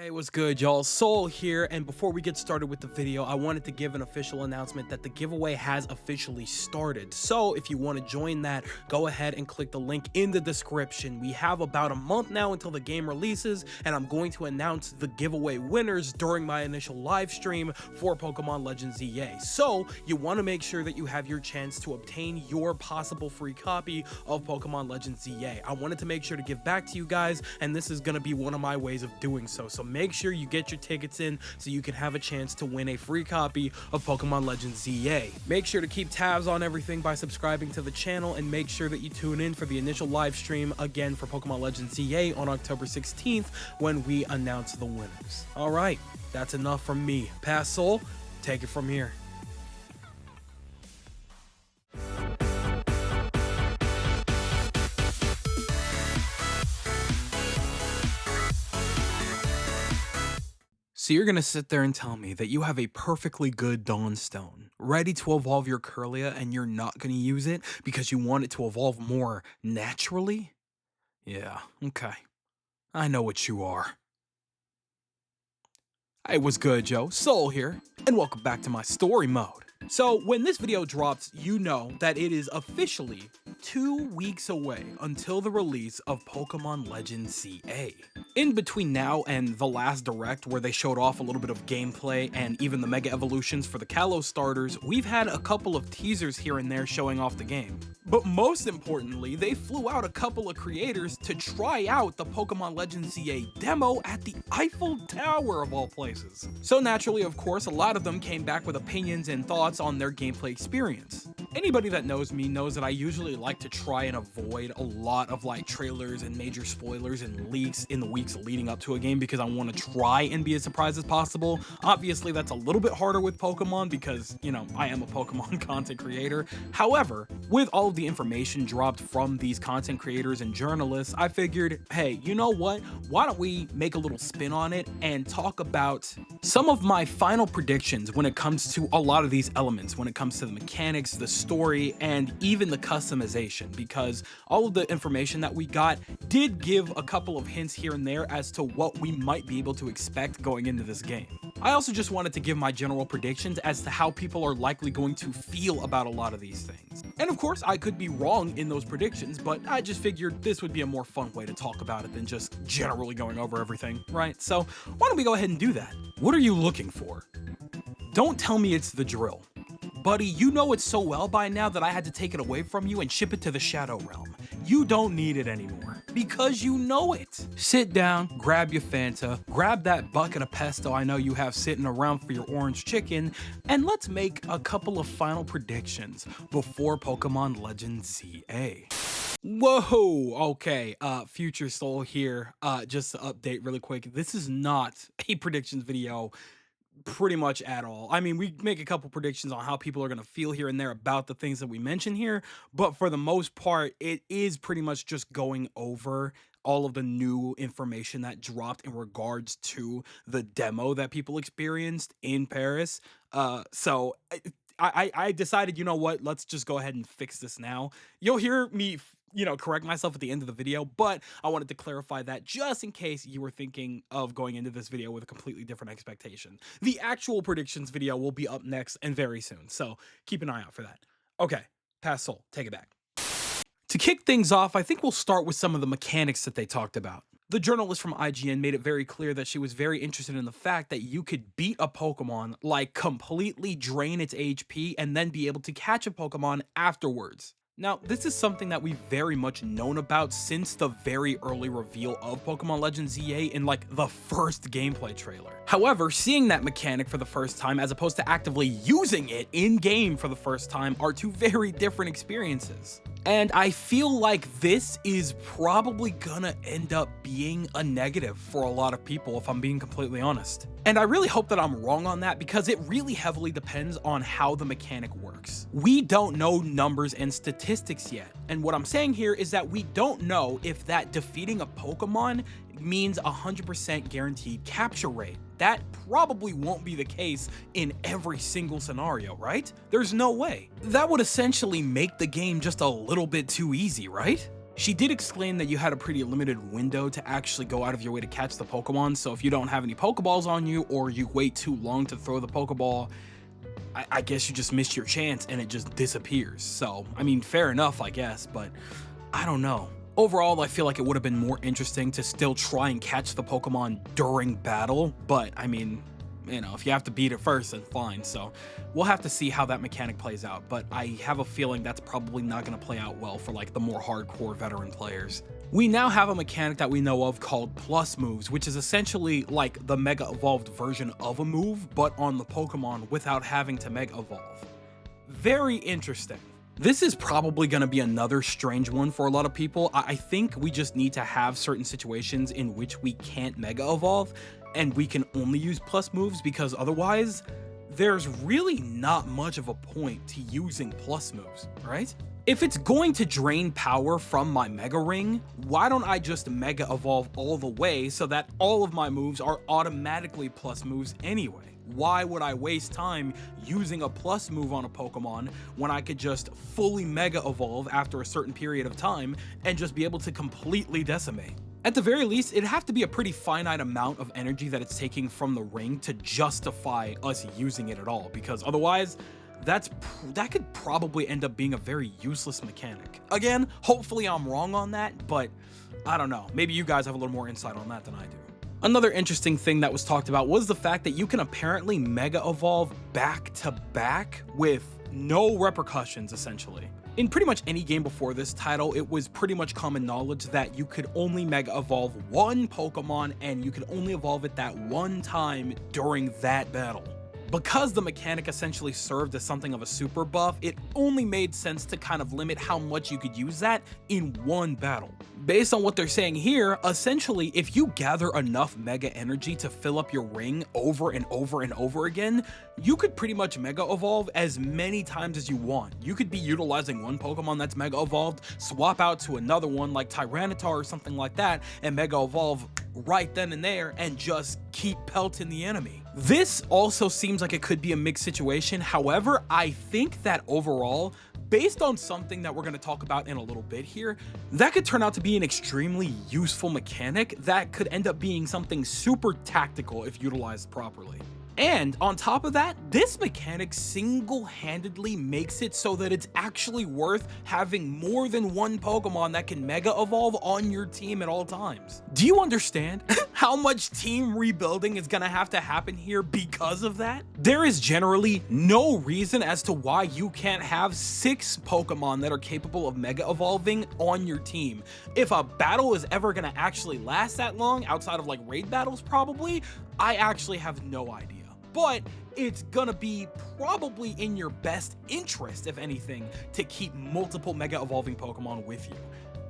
Hey, what's good, y'all? Soul here, and before we get started with the video, I wanted to give an official announcement that the giveaway has officially started. So if you want to join that, go ahead and click the link in the description. We have about a month now until the game releases, and I'm going to announce the giveaway winners during my initial live stream for Pokemon Legends EA. So you want to make sure that you have your chance to obtain your possible free copy of Pokemon Legends EA. I wanted to make sure to give back to you guys, and this is going to be one of my ways of doing so. So make sure you get your tickets in so you can have a chance to win a free copy of Pokemon Legends EA. Make sure to keep tabs on everything by subscribing to the channel, and make sure that you tune in for the initial live stream again for Pokemon Legends EA on October 16th when we announce the winners. All right, that's enough from me. Pass Soul, take it from here. So you're gonna sit there and tell me that you have a perfectly good Dawnstone, ready to evolve your Kirlia, and you're not gonna use it because you want it to evolve more naturally? Yeah, okay. I know what you are. Hey, what's good, Joe? Soul here, and welcome back to my story mode. So when this video drops, you know that it is officially 2 weeks away until the release of Pokemon Legends CA. In between now and the last Direct, where they showed off a little bit of gameplay and even the Mega Evolutions for the Kalos starters, we've had a couple of teasers here and there showing off the game. But most importantly, they flew out a couple of creators to try out the Pokemon Legends CA demo at the Eiffel Tower of all places. So naturally, of course, a lot of them came back with opinions and thoughts on their gameplay experience. Anybody that knows me knows that I usually like to try and avoid a lot of trailers and major spoilers and leaks in the weeks leading up to a game because I want to try and be as surprised as possible. Obviously, that's a little bit harder with Pokemon because, you know, I am a Pokemon content creator. However, with all of the information dropped from these content creators and journalists, I figured, hey, you know what? Why don't we make a little spin on it and talk about some of my final predictions when it comes to a lot of these elements, when it comes to the mechanics, the story, and even the customization, because all of the information that we got did give a couple of hints here and there as to what we might be able to expect going into this game. I also just wanted to give my general predictions as to how people are likely going to feel about a lot of these things. And of course, I could be wrong in those predictions, but I just figured this would be a more fun way to talk about it than just generally going over everything, right? So why don't we go ahead and do that? What are you looking for? Don't tell me it's the drill. Buddy, you know it so well by now that I had to take it away from you and ship it to the Shadow Realm. You don't need it anymore, because you know it. Sit down, grab your Fanta, grab that bucket of pesto I know you have sitting around for your orange chicken, and let's make a couple of final predictions before Pokemon Legends ZA. Whoa, okay, Future Soul here. Just to update really quick, this is not a predictions video pretty much at all. I mean, we make a couple predictions on how people are going to feel here and there about the things that we mention here, but for the most part, it is pretty much just going over all of the new information that dropped in regards to the demo that people experienced in Paris. So I decided, you know what, let's just go ahead and fix this now. You'll hear me correct myself at the end of the video, but I wanted to clarify that just in case you were thinking of going into this video with a completely different expectation. The actual predictions video will be up next and very soon, so keep an eye out for that. Okay, Pass Soul, take it back. To kick things off, I think we'll start with some of the mechanics that they talked about. The journalist from IGN made it very clear that she was very interested in the fact that you could beat a Pokemon, completely drain its HP, and then be able to catch a Pokemon afterwards. Now, this is something that we've very much known about since the very early reveal of Pokemon Legends EA in the first gameplay trailer. However, seeing that mechanic for the first time as opposed to actively using it in-game for the first time are two very different experiences. And I feel like this is probably gonna end up being a negative for a lot of people, if I'm being completely honest. And I really hope that I'm wrong on that, because it really heavily depends on how the mechanic works. We don't know numbers and statistics yet. And what I'm saying here is that we don't know if that defeating a Pokemon means 100% guaranteed capture rate. That probably won't be the case in every single scenario, right? There's no way. That would essentially make the game just a little bit too easy, right? She did explain that you had a pretty limited window to actually go out of your way to catch the Pokemon, so if you don't have any Pokeballs on you or you wait too long to throw the Pokeball, I guess you just missed your chance and it just disappears. So, I mean, fair enough, I guess, but I don't know. Overall, I feel like it would have been more interesting to still try and catch the Pokemon during battle, but I mean, you know, if you have to beat it first, then fine. So we'll have to see how that mechanic plays out, but I have a feeling that's probably not going to play out well for like the more hardcore veteran players. We now have a mechanic that we know of called plus moves, which is essentially like the mega evolved version of a move, but on the Pokemon without having to mega evolve. Very interesting. This is probably going to be another strange one for a lot of people. I think we just need to have certain situations in which we can't mega evolve and we can only use plus moves, because otherwise there's really not much of a point to using plus moves, right? If it's going to drain power from my Mega Ring, why don't I just Mega Evolve all the way so that all of my moves are automatically plus moves anyway? Why would I waste time using a plus move on a Pokemon when I could just fully Mega Evolve after a certain period of time and just be able to completely decimate? At the very least, it'd have to be a pretty finite amount of energy that it's taking from the ring to justify us using it at all, because otherwise, that could probably end up being a very useless mechanic. Again, hopefully I'm wrong on that, but I don't know. Maybe you guys have a little more insight on that than I do. Another interesting thing that was talked about was the fact that you can apparently Mega Evolve back to back with no repercussions, essentially. In pretty much any game before this title, it was pretty much common knowledge that you could only Mega Evolve one Pokemon and you could only evolve it that one time during that battle. Because the mechanic essentially served as something of a super buff, it only made sense to kind of limit how much you could use that in one battle. Based on what they're saying here, essentially, if you gather enough Mega Energy to fill up your ring over and over and over again, you could pretty much Mega Evolve as many times as you want. You could be utilizing one Pokemon that's Mega Evolved, swap out to another one like Tyranitar or something like that, and Mega Evolve right then and there and just keep pelting the enemy. This also seems like it could be a mixed situation. However, I think that overall, based on something that we're going to talk about in a little bit here, that could turn out to be an extremely useful mechanic that could end up being something super tactical if utilized properly. And on top of that, this mechanic single-handedly makes it so that it's actually worth having more than one Pokemon that can Mega Evolve on your team at all times. Do you understand how much team rebuilding is gonna have to happen here because of that? There is generally no reason as to why you can't have 6 Pokemon that are capable of Mega Evolving on your team. If a battle is ever gonna actually last that long, outside of like raid battles probably, I actually have no idea. But it's gonna be probably in your best interest, if anything, to keep multiple Mega Evolving Pokemon with you.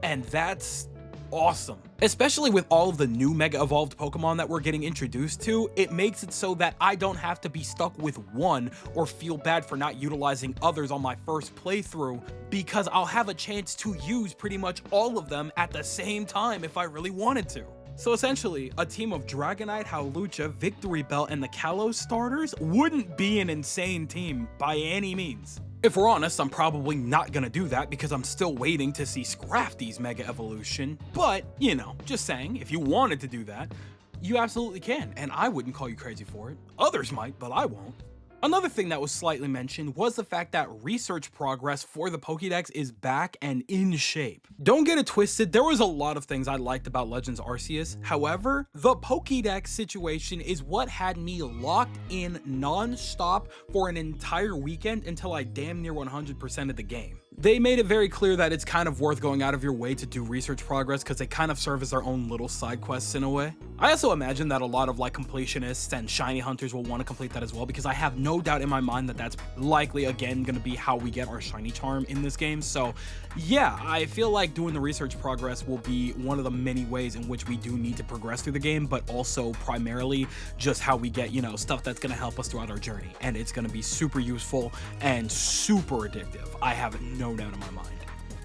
And that's awesome. Especially with all of the new Mega Evolved Pokemon that we're getting introduced to, it makes it so that I don't have to be stuck with one or feel bad for not utilizing others on my first playthrough, because I'll have a chance to use pretty much all of them at the same time if I really wanted to. So essentially, a team of Dragonite, Hawlucha, Victory Bell, and the Kalos starters wouldn't be an insane team by any means. If we're honest, I'm probably not gonna do that because I'm still waiting to see Scrafty's Mega Evolution, but, you know, just saying, if you wanted to do that, you absolutely can, and I wouldn't call you crazy for it. Others might, but I won't. Another thing that was slightly mentioned was the fact that research progress for the Pokédex is back and in shape. Don't get it twisted, there was a lot of things I liked about Legends Arceus. However, the Pokédex situation is what had me locked in non-stop for an entire weekend until I damn near 100%ed the game. They made it very clear that it's kind of worth going out of your way to do research progress because they kind of serve as their own little side quests in a way. I also imagine that a lot of like completionists and shiny hunters will want to complete that as well, because I have no doubt in my mind that that's likely again going to be how we get our shiny charm in this game. So yeah, I feel like doing the research progress will be one of the many ways in which we do need to progress through the game, but also primarily just how we get, you know, stuff that's going to help us throughout our journey. And it's going to be super useful and super addictive. I have no doubt in my mind.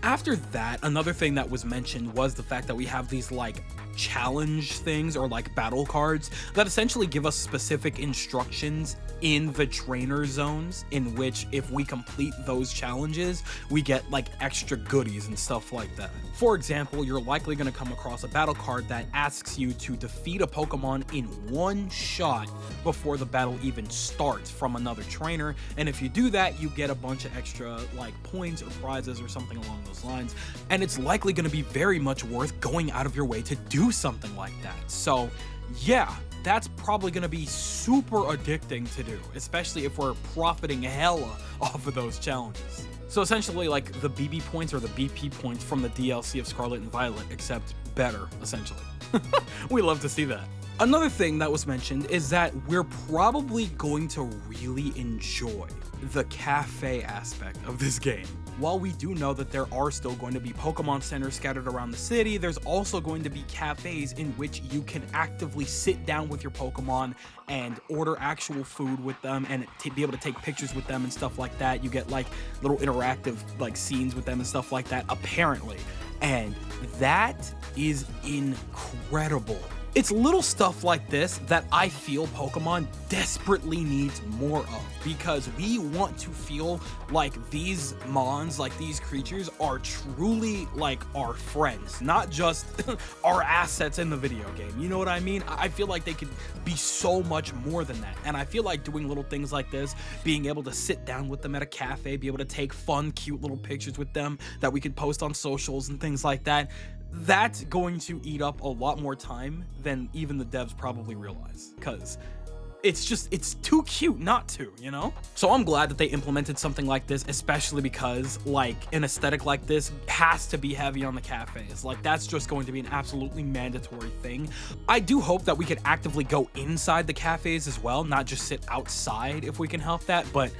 After that, another thing that was mentioned was the fact that we have these like challenge things or like battle cards that essentially give us specific instructions in the trainer zones, in which if we complete those challenges, we get like extra goodies and stuff like that. For example, you're likely going to come across a battle card that asks you to defeat a Pokemon in one shot before the battle even starts from another trainer, and if you do that, you get a bunch of extra like points or prizes or something along those lines, and it's likely going to be very much worth going out of your way to do something like that. So yeah, that's probably going to be super addicting to do, especially if we're profiting hella off of those challenges. So essentially like the BB points or the BP points from the DLC of Scarlet and Violet, except better, essentially. We love to see that. Another thing that was mentioned is that we're probably going to really enjoy the cafe aspect of this game. While we do know that there are still going to be Pokemon centers scattered around the city, there's also going to be cafes in which you can actively sit down with your Pokemon and order actual food with them and be able to take pictures with them and stuff like that. You get like little interactive like scenes with them and stuff like that, apparently. And that is incredible. It's little stuff like this that I feel Pokemon desperately needs more of, because we want to feel like these mons, like these creatures, are truly like our friends, not just our assets in the video game. You know what I mean? I feel like they could be so much more than that. And I feel like doing little things like this, being able to sit down with them at a cafe, be able to take fun, cute little pictures with them that we could post on socials and things like that, that's going to eat up a lot more time than even the devs probably realize, because it's too cute not to, you know? So I'm glad that they implemented something like this, especially because like an aesthetic like this has to be heavy on the cafes. Like that's just going to be an absolutely mandatory thing. I do hope that we could actively go inside the cafes as well, not just sit outside if we can help that, but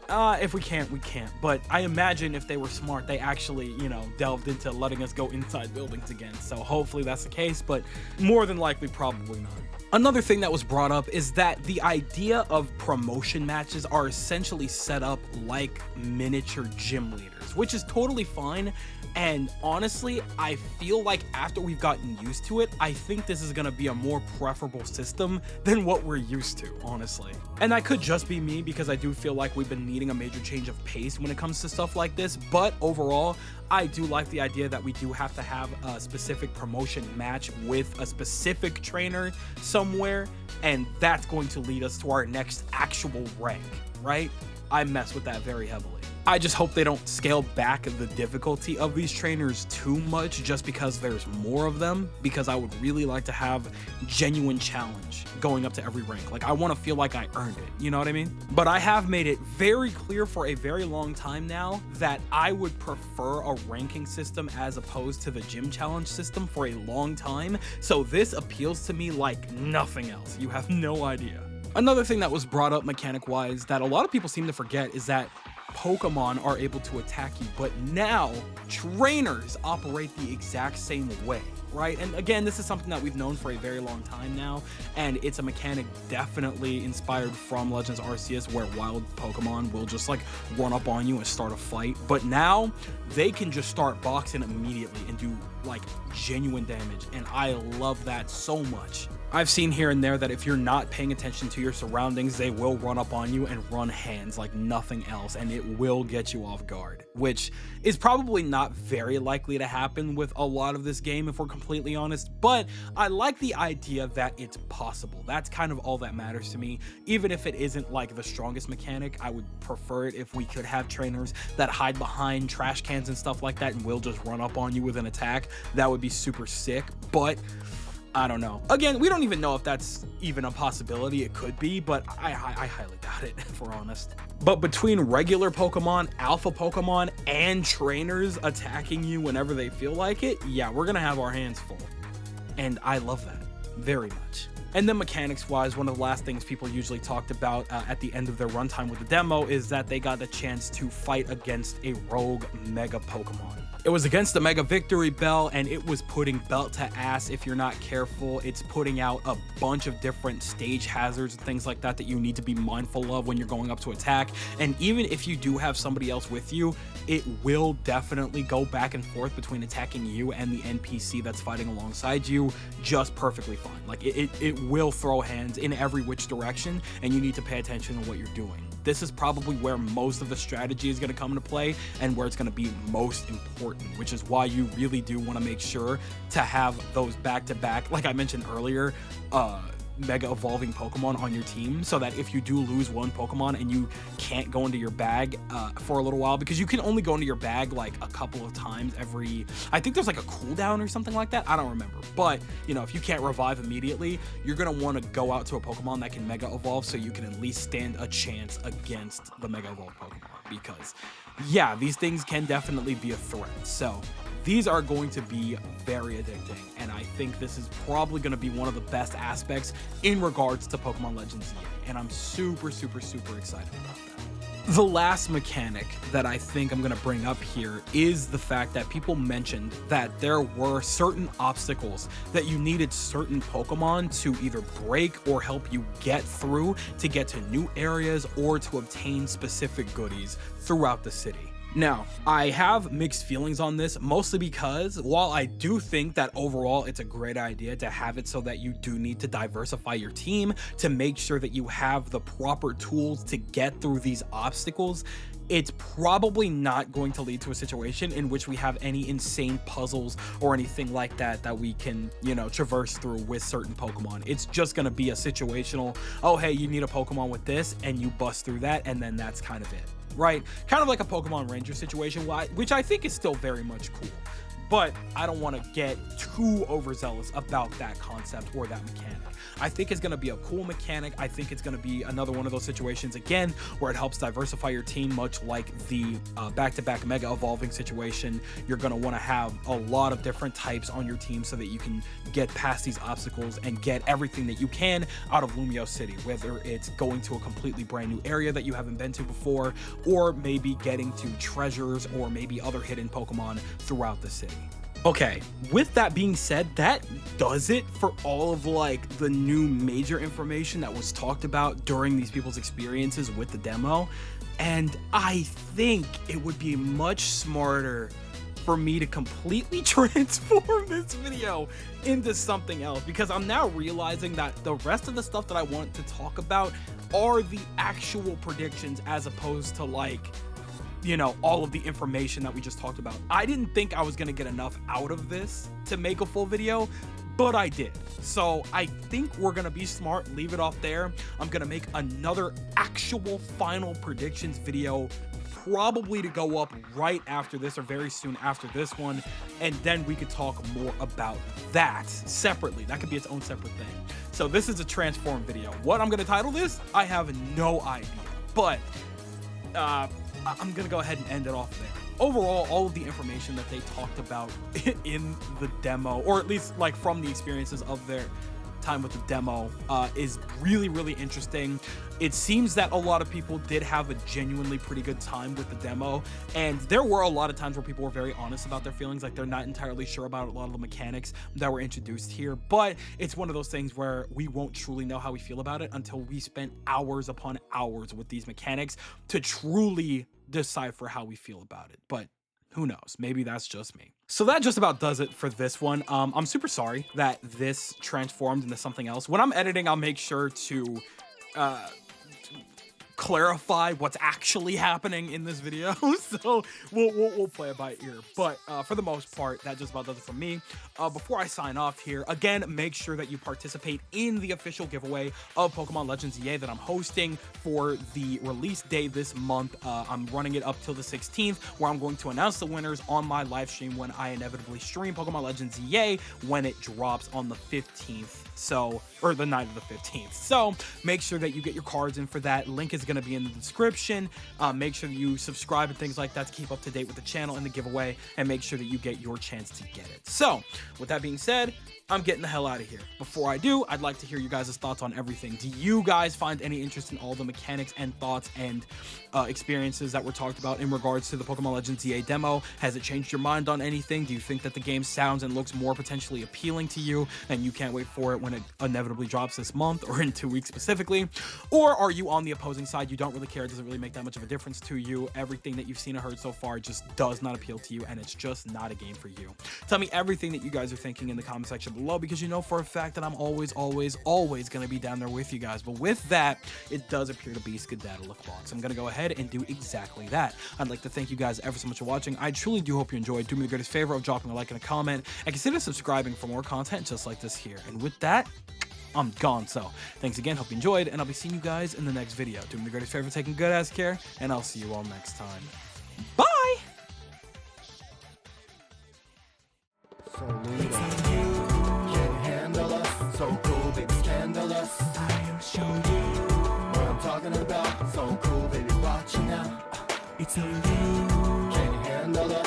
if we can't, we can't. But I imagine if they were smart, they actually, you know, delved into letting us go inside buildings again. So hopefully that's the case, but more than likely, probably not. Another thing that was brought up is that the idea of promotion matches are essentially set up like miniature gym leaders, which is totally fine. And honestly, I feel like after we've gotten used to it, I think this is gonna be a more preferable system than what we're used to, honestly. And that could just be me, because I do feel like we've been needing a major change of pace when it comes to stuff like this. But overall, I do like the idea that we do have to have a specific promotion match with a specific trainer somewhere, and that's going to lead us to our next actual rank, right? I mess with that very heavily. I just hope they don't scale back the difficulty of these trainers too much just because there's more of them, because I would really like to have genuine challenge going up to every rank. Like I want to feel like I earned it, you know what I mean? But I have made it very clear for a very long time now that I would prefer a ranking system as opposed to the gym challenge system for a long time. So this appeals to me like nothing else. You have no idea. Another thing that was brought up mechanic-wise that a lot of people seem to forget is that Pokemon are able to attack you, but now trainers operate the exact same way, right? And again, this is something that we've known for a very long time now, and it's a mechanic definitely inspired from Legends Arceus, where wild Pokemon will just like run up on you and start a fight, but now they can just start boxing immediately and do like genuine damage, and I love that so much. I've seen here and there that if you're not paying attention to your surroundings, they will run up on you and run hands like nothing else, and it will get you off guard, which is probably not very likely to happen with a lot of this game if we're completely honest, but I like the idea that it's possible. That's kind of all that matters to me. Even if it isn't like the strongest mechanic, I would prefer it if we could have trainers that hide behind trash cans and stuff like that and will just run up on you with an attack. That would be super sick, but I don't know. Again, we don't even know if that's even a possibility. It could be, but I highly doubt it, if we're honest. But between regular Pokemon, alpha Pokemon, and trainers attacking you whenever they feel like it, yeah, we're gonna have our hands full. And I love that very much. And then mechanics-wise, one of the last things people usually talked about at the end of their runtime with the demo is that they got the chance to fight against a rogue Mega Pokemon. It was against the Mega Victory Bell, and it was putting belt to ass if you're not careful. It's putting out a bunch of different stage hazards and things like that that you need to be mindful of when you're going up to attack. And even if you do have somebody else with you, it will definitely go back and forth between attacking you and the NPC that's fighting alongside you just perfectly fine. Like it will throw hands in every which direction, and you need to pay attention to what you're doing. This is probably where most of the strategy is going to come into play and where it's going to be most important, which is why you really do want to make sure to have those back-to-back, like I mentioned earlier, Mega Evolving Pokemon on your team, so that if you do lose one Pokemon and you can't go into your bag for a little while, because you can only go into your bag like a couple of times every, I think there's like a cooldown or something like that, I don't remember, but you know, if you can't revive immediately, you're gonna want to go out to a Pokemon that can Mega Evolve so you can at least stand a chance against the Mega Evolved Pokemon, because yeah, these things can definitely be a threat. So these are going to be very addicting, and I think this is probably going to be one of the best aspects in regards to Pokemon Legends EA, and I'm super excited about that. The last mechanic that I think I'm going to bring up here is the fact that people mentioned that there were certain obstacles that you needed certain Pokemon to either break or help you get through to get to new areas or to obtain specific goodies throughout the city. Now, I have mixed feelings on this, mostly because while I do think that overall it's a great idea to have it so that you do need to diversify your team to make sure that you have the proper tools to get through these obstacles, it's probably not going to lead to a situation in which we have any insane puzzles or anything like that that we can, you know, traverse through with certain Pokemon. It's just going to be a situational, oh, hey, you need a Pokemon with this, and you bust through that, and then that's kind of it. Right? Kind of like a Pokemon Ranger situation, which I think is still very much cool. But I don't want to get too overzealous about that concept or that mechanic. I think it's going to be a cool mechanic. I think it's going to be another one of those situations, again, where it helps diversify your team, much like the back-to-back Mega Evolving situation. You're going to want to have a lot of different types on your team so that you can get past these obstacles and get everything that you can out of Lumio City, whether it's going to a completely brand new area that you haven't been to before, or maybe getting to treasures or maybe other hidden Pokemon throughout the city. Okay, with that being said, that does it for all of like the new major information that was talked about during these people's experiences with the demo. And I think it would be much smarter for me to completely transform this video into something else, because I'm now realizing that the rest of the stuff that I want to talk about are the actual predictions as opposed to like, you know, all of the information that we just talked about. I didn't think I was gonna get enough out of this to make a full video, but I did. So I think we're gonna be smart, leave it off there. I'm gonna make another actual final predictions video, probably to go up right after this or very soon after this one, and then we could talk more about that separately. That could be its own separate thing. So this is a transform video. What I'm gonna title this, I have no idea, but I'm gonna go ahead and end it off there. Overall, all of the information that they talked about in the demo, or at least like from the experiences of their time with the demo, is really interesting. It seems that a lot of people did have a genuinely pretty good time with the demo, and there were a lot of times where people were very honest about their feelings, like they're not entirely sure about a lot of the mechanics that were introduced here. But it's one of those things where we won't truly know how we feel about it until we spent hours upon hours with these mechanics to truly decipher how we feel about it. But who knows, maybe that's just me. So that just about does it for this one. I'm super sorry that this transformed into something else. When I'm editing, I'll make sure to clarify what's actually happening in this video. So we'll play it by ear, but for the most part, that just about does it for me. Before I sign off here, again, make sure that you participate in the official giveaway of Pokemon Legends EA that I'm hosting for the release day this month. I'm running it up till the 16th, where I'm going to announce the winners on my live stream when I inevitably stream Pokemon Legends EA when it drops on the 15th. So, or the night of the 15th. So make sure that you get your cards in for that. Link is going to be in the description. Make sure that you subscribe and things like that to keep up to date with the channel and the giveaway, and make sure that you get your chance to get it. So with that being said, I'm getting the hell out of here. Before I do, I'd like to hear you guys' thoughts on everything. Do you guys find any interest in all the mechanics and thoughts and experiences that were talked about in regards to the Pokemon Legends EA demo? Has it changed your mind on anything? Do you think that the game sounds and looks more potentially appealing to you and you can't wait for it when it inevitably drops this month or in 2 weeks specifically? Or are you on the opposing side? You don't really care. It doesn't really make that much of a difference to you. Everything that you've seen or heard so far just does not appeal to you, and it's just not a game for you. Tell me everything that you guys are thinking in the comment section below, because you know for a fact that I'm always going to be down there with you guys. But with that, it does appear to be Skedaddle Box. I'm going to go ahead and do exactly that. I'd like to thank you guys ever so much for watching. I truly do hope you enjoyed. Do me the greatest favor of dropping a like and a comment, and consider subscribing for more content just like this here. And with that, I'm gone. So thanks again, hope you enjoyed, and I'll be seeing you guys in the next video. Do me the greatest favor, taking good ass care, and I'll see you all next time. Bye! So Luna, can handle us. So cool, baby, scandalous. I'll show you what I'm talking about. So cool, baby, watch it now. It's a you. Can handle us.